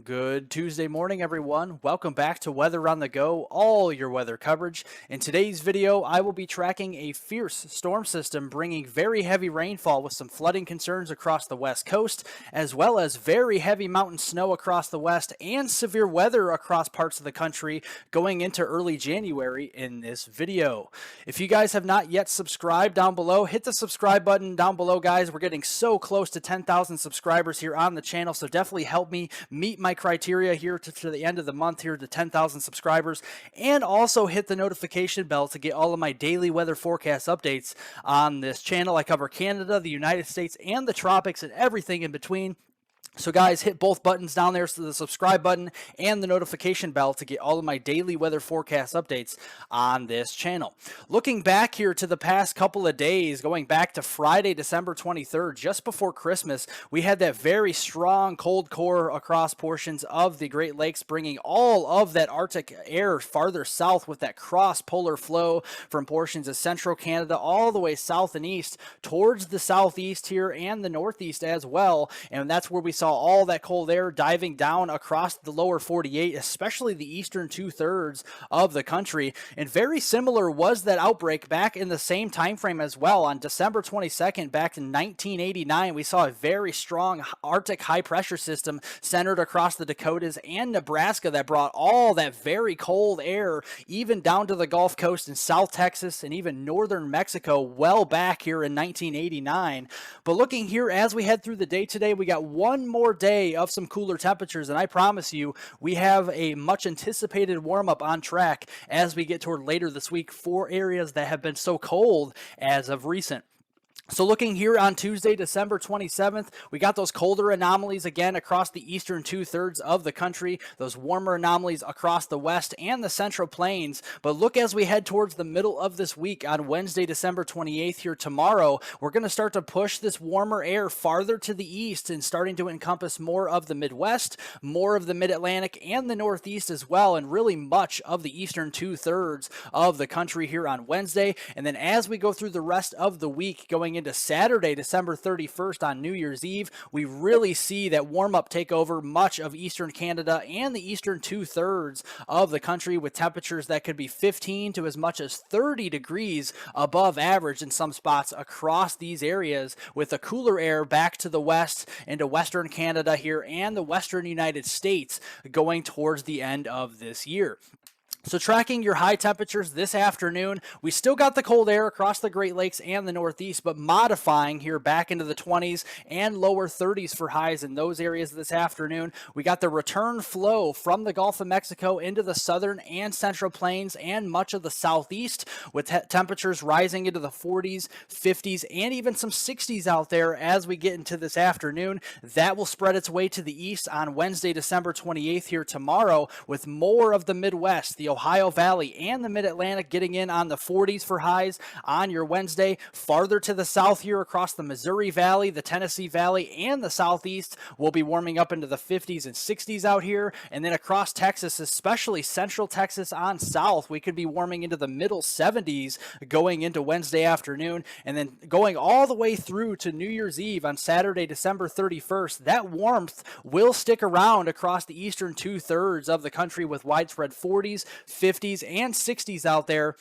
Good Tuesday morning, everyone. Welcome back to Weather on the Go, all your weather coverage. In today's video, I will be tracking a fierce storm system bringing very heavy rainfall with some flooding concerns across the west coast, as well as very heavy mountain snow across the west and severe weather across parts of the country going into early January in this video. If you guys have not yet subscribed down below, hit the subscribe button down below, guys. We're getting so close to 10,000 subscribers here on the channel, so definitely help me meet my criteria here to the end of the month here to 10,000 subscribers, and also hit the notification bell to get all of my daily weather forecast updates on this channel. I cover Canada, the United States, and the tropics and everything in between. So guys, hit both buttons down there, so the subscribe button and the notification bell to get all of my daily weather forecast updates on this channel. Looking back here to the past couple of days, going back to Friday, December 23rd, just before Christmas, we had that very strong cold core across portions of the Great Lakes, bringing all of that Arctic air farther south with that cross-polar flow from portions of central Canada all the way south and east towards the southeast here and the northeast as well. And that's where we saw all that cold air diving down across the lower 48, especially the eastern two-thirds of the country. And very similar was that outbreak back in the same time frame as well. On December 22nd, back in 1989, we saw a very strong Arctic high-pressure system centered across the Dakotas and Nebraska that brought all that very cold air even down to the Gulf Coast in South Texas and even northern Mexico well back here in 1989. But looking here as we head through the day today, we got one more day of some cooler temperatures, and I promise you we have a much anticipated warm-up on track as we get toward later this week for areas that have been so cold as of recent. So looking here on Tuesday, December 27th, we got those colder anomalies again across the eastern two-thirds of the country, those warmer anomalies across the west and the central plains. But look as we head towards the middle of this week on Wednesday, December 28th here tomorrow, we're going to start to push this warmer air farther to the east and starting to encompass more of the Midwest, more of the Mid-Atlantic and the Northeast as well, and really much of the eastern two-thirds of the country here on Wednesday. And then as we go through the rest of the week going into Saturday, December 31st on New Year's Eve, we really see that warm-up take over much of eastern Canada and the eastern two-thirds of the country with temperatures that could be 15 to as much as 30 degrees above average in some spots across these areas, with the cooler air back to the west into western Canada here and the western United States going towards the end of this year. So tracking your high temperatures this afternoon, we still got the cold air across the Great Lakes and the Northeast, but modifying here back into the 20s and lower 30s for highs in those areas this afternoon. We got the return flow from the Gulf of Mexico into the southern and central plains and much of the southeast, with temperatures rising into the 40s, 50s, and even some 60s out there as we get into this afternoon. That will spread its way to the east on Wednesday, December 28th here tomorrow, with more of the Midwest, the Ohio Valley and the Mid-Atlantic getting in on the 40s for highs on your Wednesday. Farther to the south here across the Missouri Valley, the Tennessee Valley, and the Southeast will be warming up into the 50s and 60s out here. And then across Texas, especially central Texas on south, we could be warming into the middle 70s going into Wednesday afternoon. And then going all the way through to New Year's Eve on Saturday, December 31st, that warmth will stick around across the eastern two-thirds of the country with widespread 40s, 50s, and 60s out there.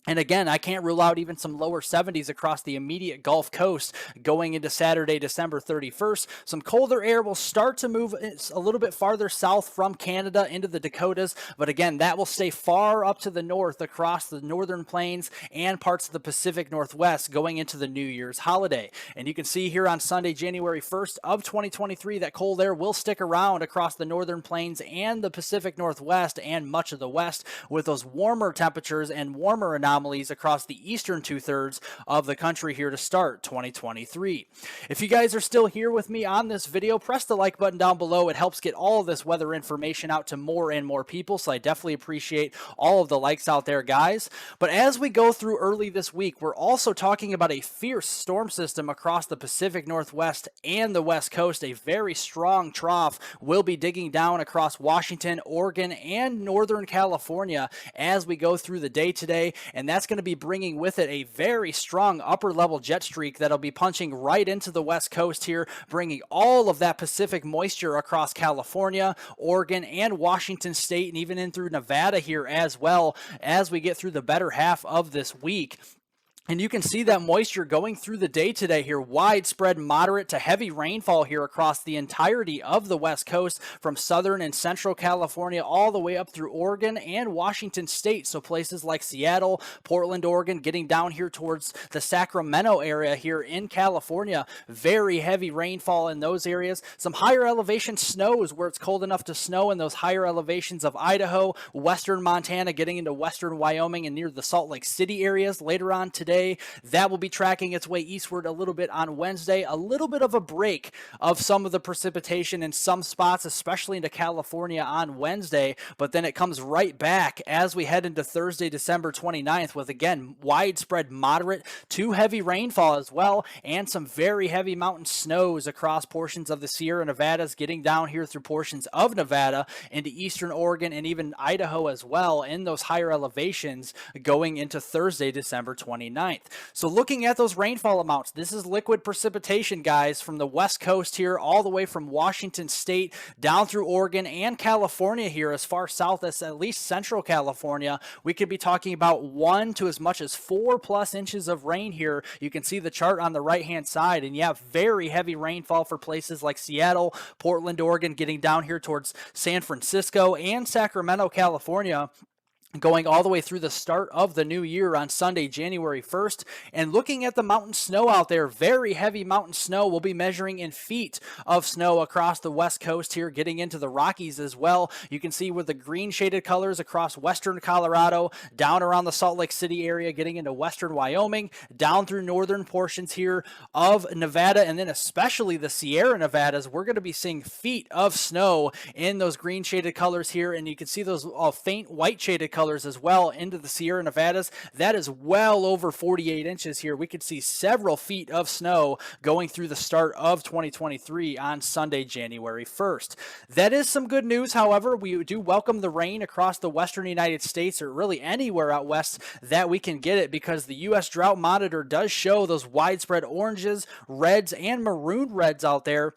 And again, I can't rule out even some lower 70s across the immediate Gulf Coast going into Saturday, December 31st. Some colder air will start to move a little bit farther south from Canada into the Dakotas, but again, that will stay far up to the north across the northern plains and parts of the Pacific Northwest going into the New Year's holiday. And you can see here on Sunday, January 1st of 2023, that cold air will stick around across the northern plains and the Pacific Northwest and much of the west, with those warmer temperatures and warmer anomalies across the eastern two-thirds of the country here to start 2023. If you guys are still here with me on this video, press the like button down below. It helps get all of this weather information out to more and more people, so I definitely appreciate all of the likes out there, guys. But as we go through early this week, we're also talking about a fierce storm system across the Pacific Northwest and the West Coast. A very strong trough will be digging down across Washington, Oregon, and Northern California as we go through the day today. And and that's going to be bringing with it a very strong upper level jet streak that'll be punching right into the west coast here, bringing all of that Pacific moisture across California, Oregon, and Washington State, and even in through Nevada here as well as we get through the better half of this week. And you can see that moisture going through the day today here. Widespread moderate to heavy rainfall here across the entirety of the West Coast, from southern and central California all the way up through Oregon and Washington State. So places like Seattle, Portland, Oregon, getting down here towards the Sacramento area here in California. Very heavy rainfall in those areas. Some higher elevation snows where it's cold enough to snow in those higher elevations of Idaho, western Montana, getting into western Wyoming and near the Salt Lake City areas later on today. That will be tracking its way eastward a little bit on Wednesday. A little bit of a break of some of the precipitation in some spots, especially into California on Wednesday, but then it comes right back as we head into Thursday, December 29th, with again widespread moderate to heavy rainfall as well, and some very heavy mountain snows across portions of the Sierra Nevadas, getting down here through portions of Nevada into eastern Oregon and even Idaho as well in those higher elevations going into Thursday, December 29th. So looking at those rainfall amounts, this is liquid precipitation, guys, from the west coast here all the way from Washington State down through Oregon and California here as far south as at least central California. We could be talking about 1 to as much as 4+ inches of rain here. You can see the chart on the right hand side, and you have very heavy rainfall for places like Seattle, Portland, Oregon, getting down here towards San Francisco and Sacramento, California, going all the way through the start of the new year on Sunday, January 1st. And looking at the mountain snow out there, very heavy mountain snow. We'll be measuring in feet of snow across the west coast here, getting into the Rockies as well. You can see with the green shaded colors across western Colorado, down around the Salt Lake City area, getting into western Wyoming, down through northern portions here of Nevada, and then especially the Sierra Nevadas. We're going to be seeing feet of snow in those green shaded colors here, and you can see those faint white shaded colors as well into the Sierra Nevadas. That is well over 48 inches here. We could see several feet of snow going through the start of 2023 on Sunday, January 1st. That is some good news. However, we do welcome the rain across the western United States, or really anywhere out west that we can get it, because the U.S. Drought Monitor does show those widespread oranges, reds, and maroon reds out there.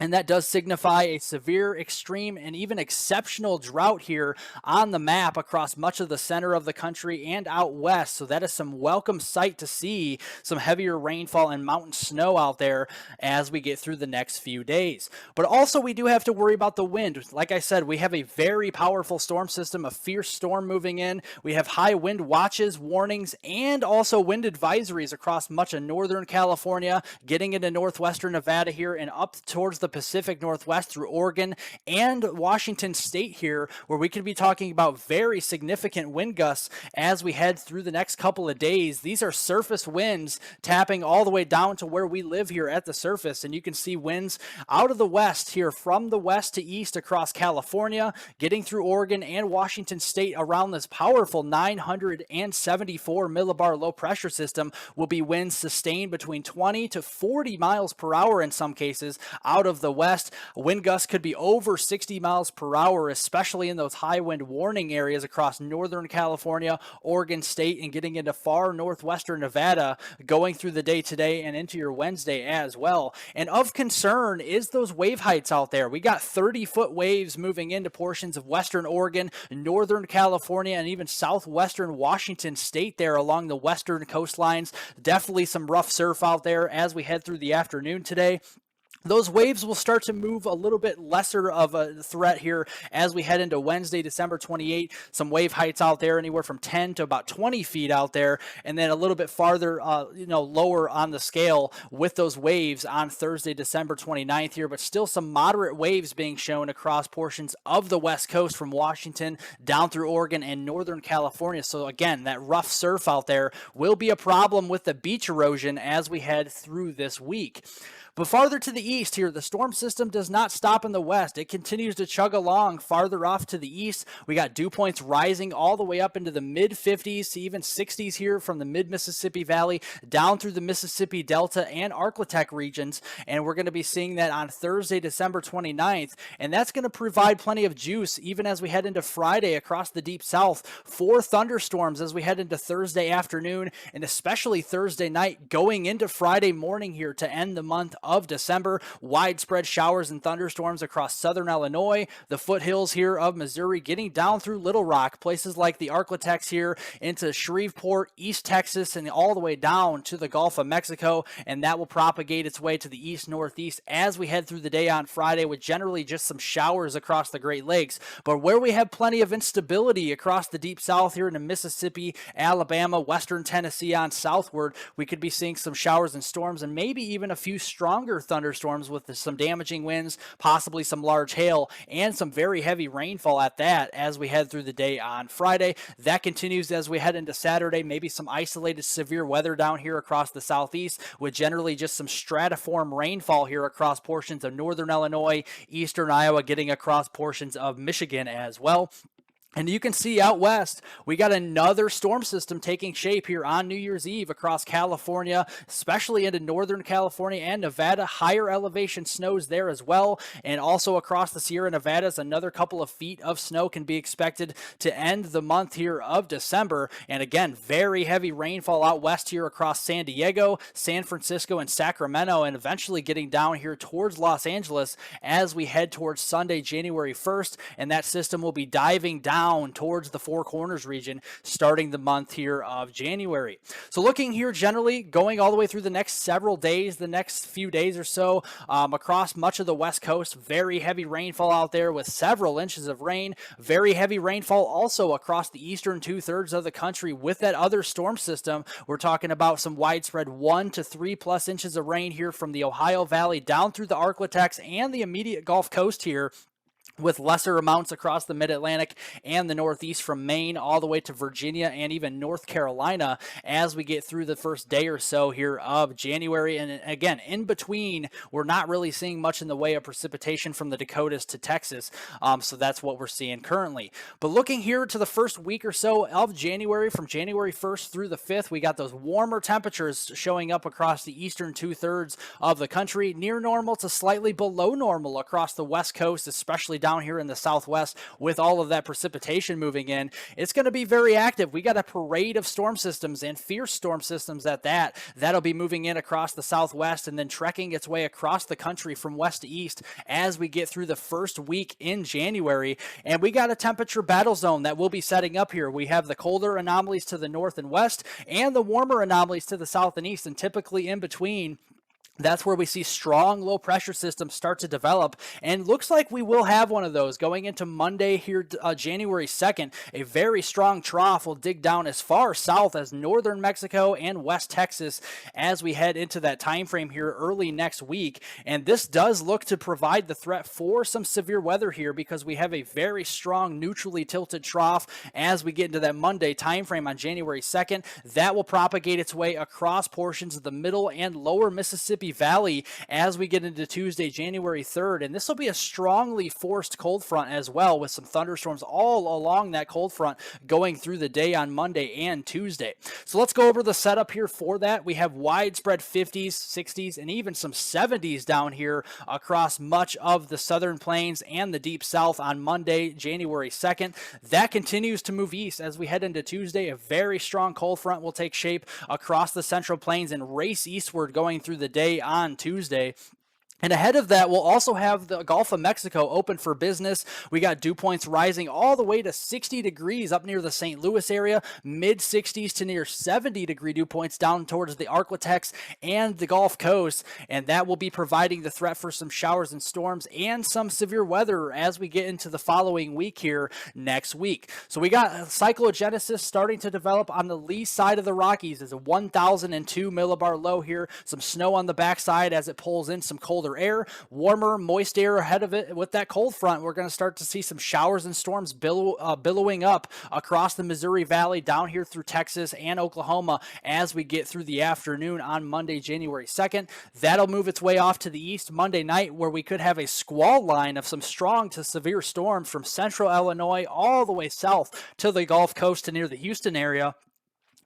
And that does signify a severe, extreme, and even exceptional drought here on the map across much of the center of the country and out west. So that is some welcome sight to see some heavier rainfall and mountain snow out there as we get through the next few days. But also we do have to worry about the wind. Like I said, we have a very powerful storm system, a fierce storm moving in. We have high wind watches, warnings, and also wind advisories across much of northern California, getting into northwestern Nevada here and up towards the Pacific Northwest through Oregon and Washington State here, where we could be talking about very significant wind gusts as we head through the next couple of days. These are surface winds tapping all the way down to where we live here at the surface, and you can see winds out of the west here from the west to east across California, getting through Oregon and Washington State around this powerful 974 millibar low pressure system. Will be winds sustained between 20 to 40 miles per hour in some cases out of the west. Wind gusts could be over 60 miles per hour, especially in those high wind warning areas across northern California, Oregon State, and getting into far northwestern Nevada going through the day today and into your Wednesday as well. And of concern is those wave heights out there. We got 30-foot waves moving into portions of western Oregon, northern California, and even southwestern Washington State there along the western coastlines. Definitely some rough surf out there as we head through the afternoon today. Those waves will start to move a little bit lesser of a threat here as we head into Wednesday, December 28. Some wave heights out there anywhere from 10 to about 20 feet out there, and then a little bit farther, lower on the scale with those waves on Thursday, December 29th here, but still some moderate waves being shown across portions of the west coast from Washington down through Oregon and northern California. So again, that rough surf out there will be a problem with the beach erosion as we head through this week. But farther to the east here, the storm system does not stop in the west. It continues to chug along farther off to the east. We got dew points rising all the way up into the mid 50s to even 60s here from the mid-Mississippi Valley down through the Mississippi Delta and Arklatex regions. And we're going to be seeing that on Thursday, December 29th. And that's going to provide plenty of juice even as we head into Friday across the deep south for thunderstorms as we head into Thursday afternoon and especially Thursday night going into Friday morning here to end the month of December. Widespread showers and thunderstorms across southern Illinois, the foothills here of Missouri, getting down through Little Rock, places like the Arklatex here into Shreveport, East Texas, and all the way down to the Gulf of Mexico. And that will propagate its way to the east northeast as we head through the day on Friday with generally just some showers across the Great Lakes. But where we have plenty of instability across the deep south here into Mississippi, Alabama, western Tennessee on southward, we could be seeing some showers and storms and maybe even a few stronger thunderstorms with some damaging winds, possibly some large hail, and some very heavy rainfall at that as we head through the day on Friday. That continues as we head into Saturday, maybe some isolated severe weather down here across the southeast with generally just some stratiform rainfall here across portions of northern Illinois, eastern Iowa, getting across portions of Michigan as well. And you can see out west, we got another storm system taking shape here on New Year's Eve across California, especially into northern California and Nevada. Higher elevation snows there as well. And also across the Sierra Nevadas, another couple of feet of snow can be expected to end the month here of December. And again, very heavy rainfall out west here across San Diego, San Francisco, and Sacramento, and eventually getting down here towards Los Angeles as we head towards Sunday, January 1st. And that system will be diving down towards the Four Corners region starting the month here of January. So looking here generally going all the way through the next several days, the next few days or so across much of the West Coast, very heavy rainfall out there with several inches of rain, very heavy rainfall also across the eastern 2/3 of the country with that other storm system. We're talking about some widespread 1 to 3+ inches of rain here from the Ohio Valley down through the Arklatex and the immediate Gulf Coast here, with lesser amounts across the mid-Atlantic and the Northeast from Maine all the way to Virginia and even North Carolina as we get through the first day or so here of January. And again, in between, we're not really seeing much in the way of precipitation from the Dakotas to Texas. So that's what we're seeing currently. But looking here to the first week or so of January, from January 1st through the 5th, we got those warmer temperatures showing up across the eastern 2/3 of the country, near normal to slightly below normal across the West Coast, especially down here in the southwest with all of that precipitation moving in. It's going to be very active. We got a parade of storm systems and fierce storm systems at that. That'll be moving in across the southwest and then trekking its way across the country from west to east as we get through the first week in January. And we got a temperature battle zone that will be setting up here. We have the colder anomalies to the north and west and the warmer anomalies to the south and east, and typically in between, that's where we see strong low pressure systems start to develop, and looks like we will have one of those going into Monday here, January 2nd. A very strong trough will dig down as far south as northern Mexico and West Texas as we head into that time frame here early next week. And this does look to provide the threat for some severe weather here because we have a very strong neutrally tilted trough as we get into that Monday time frame on January 2nd. That will propagate its way across portions of the middle and lower Mississippi Valley as we get into Tuesday, January 3rd. And this will be a strongly forced cold front as well, with some thunderstorms all along that cold front going through the day on Monday and Tuesday. So let's go over the setup here for that. We have widespread 50s, 60s, and even some 70s down here across much of the southern plains and the deep south on Monday, January 2nd. That continues to move east as we head into Tuesday. A very strong cold front will take shape across the central plains and race eastward going through the day on Tuesday. And ahead of that, we'll also have the Gulf of Mexico open for business. We got dew points rising all the way to 60 degrees up near the St. Louis area, mid 60s to near 70 degree dew points down towards the Arklatex and the Gulf Coast. And that will be providing the threat for some showers and storms and some severe weather as we get into the following week here next week. So we got cyclogenesis starting to develop on the lee side of the Rockies as a 1002 millibar low here. Some snow on the backside as it pulls in some colder colder air, warmer, moist air ahead of it. With that cold front, we're going to start to see some showers and storms billowing up across the Missouri Valley down here through Texas and Oklahoma as we get through the afternoon on Monday, January 2nd. That'll move its way off to the east Monday night, where we could have a squall line of some strong to severe storms from central Illinois all the way south to the Gulf Coast to near the Houston area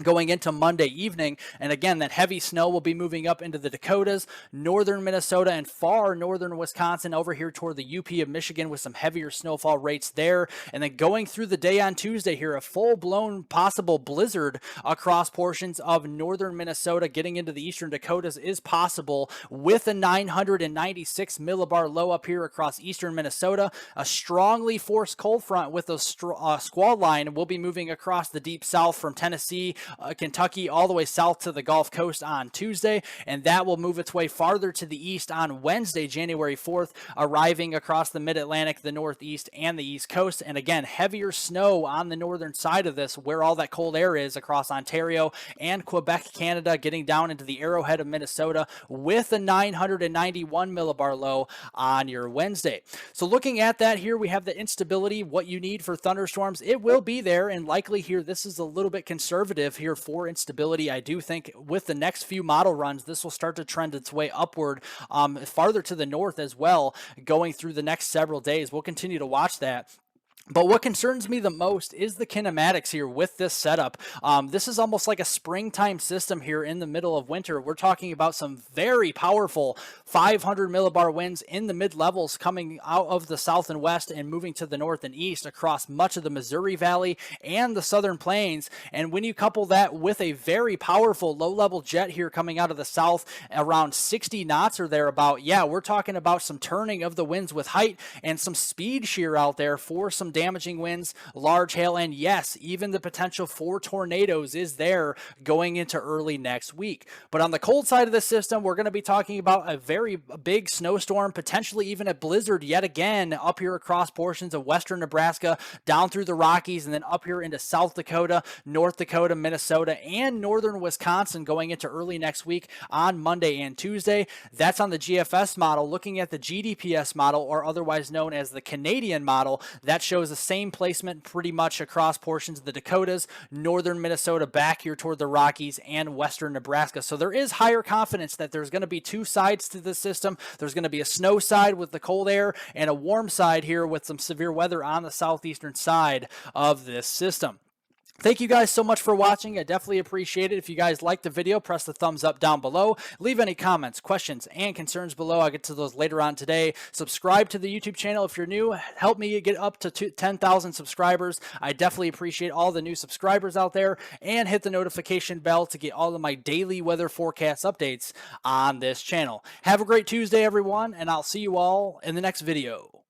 going into Monday evening. And again, that heavy snow will be moving up into the Dakotas, northern Minnesota, and far northern Wisconsin over here toward the UP of Michigan with some heavier snowfall rates there. And then going through the day on Tuesday here, a full-blown possible blizzard across portions of northern Minnesota getting into the eastern Dakotas is possible with a 996 millibar low up here across eastern Minnesota. A strongly forced cold front with a squall line will be moving across the deep south from Tennessee, Kentucky, all the way south to the Gulf Coast on Tuesday, and that will move its way farther to the east on Wednesday, January 4th, arriving across the mid-Atlantic, the Northeast, and the East Coast. And again, heavier snow on the northern side of this, where all that cold air is across Ontario and Quebec, Canada, getting down into the arrowhead of Minnesota with a 991 millibar low on your Wednesday. So looking at that here, we have the instability, what you need for thunderstorms. It will be there, and likely here, this is a little bit conservative here for instability. I do think with the next few model runs, this will start to trend its way upward farther to the north as well going through the next several days. We'll continue to watch that. But what concerns me the most is the kinematics here with this setup. This is almost like a springtime system here in the middle of winter. We're talking about some very powerful 500 millibar winds in the mid-levels coming out of the south and west and moving to the north and east across much of the Missouri Valley and the southern plains. And when you couple that with a very powerful low-level jet here coming out of the south around 60 knots or thereabout, yeah, we're talking about some turning of the winds with height and some speed shear out there for some damaging winds, large hail, and yes, even the potential for tornadoes is there going into early next week. But on the cold side of the system, we're going to be talking about a very big snowstorm, potentially even a blizzard yet again up here across portions of western Nebraska, down through the Rockies, and then up here into South Dakota, North Dakota, Minnesota, and northern Wisconsin going into early next week on Monday and Tuesday. That's on the GFS model. Looking at the GDPS model, or otherwise known as the Canadian model, that shows the same placement pretty much across portions of the Dakotas, northern Minnesota, back here toward the Rockies, and western Nebraska. So there is higher confidence that there's going to be two sides to the system. There's going to be a snow side with the cold air and a warm side here with some severe weather on the southeastern side of this system. Thank you guys so much for watching. I definitely appreciate it. If you guys liked the video, press the thumbs up down below. Leave any comments, questions, and concerns below. I'll get to those later on today. Subscribe to the YouTube channel if you're new. Help me get up to 10,000 subscribers. I definitely appreciate all the new subscribers out there. And hit the notification bell to get all of my daily weather forecast updates on this channel. Have a great Tuesday, everyone, and I'll see you all in the next video.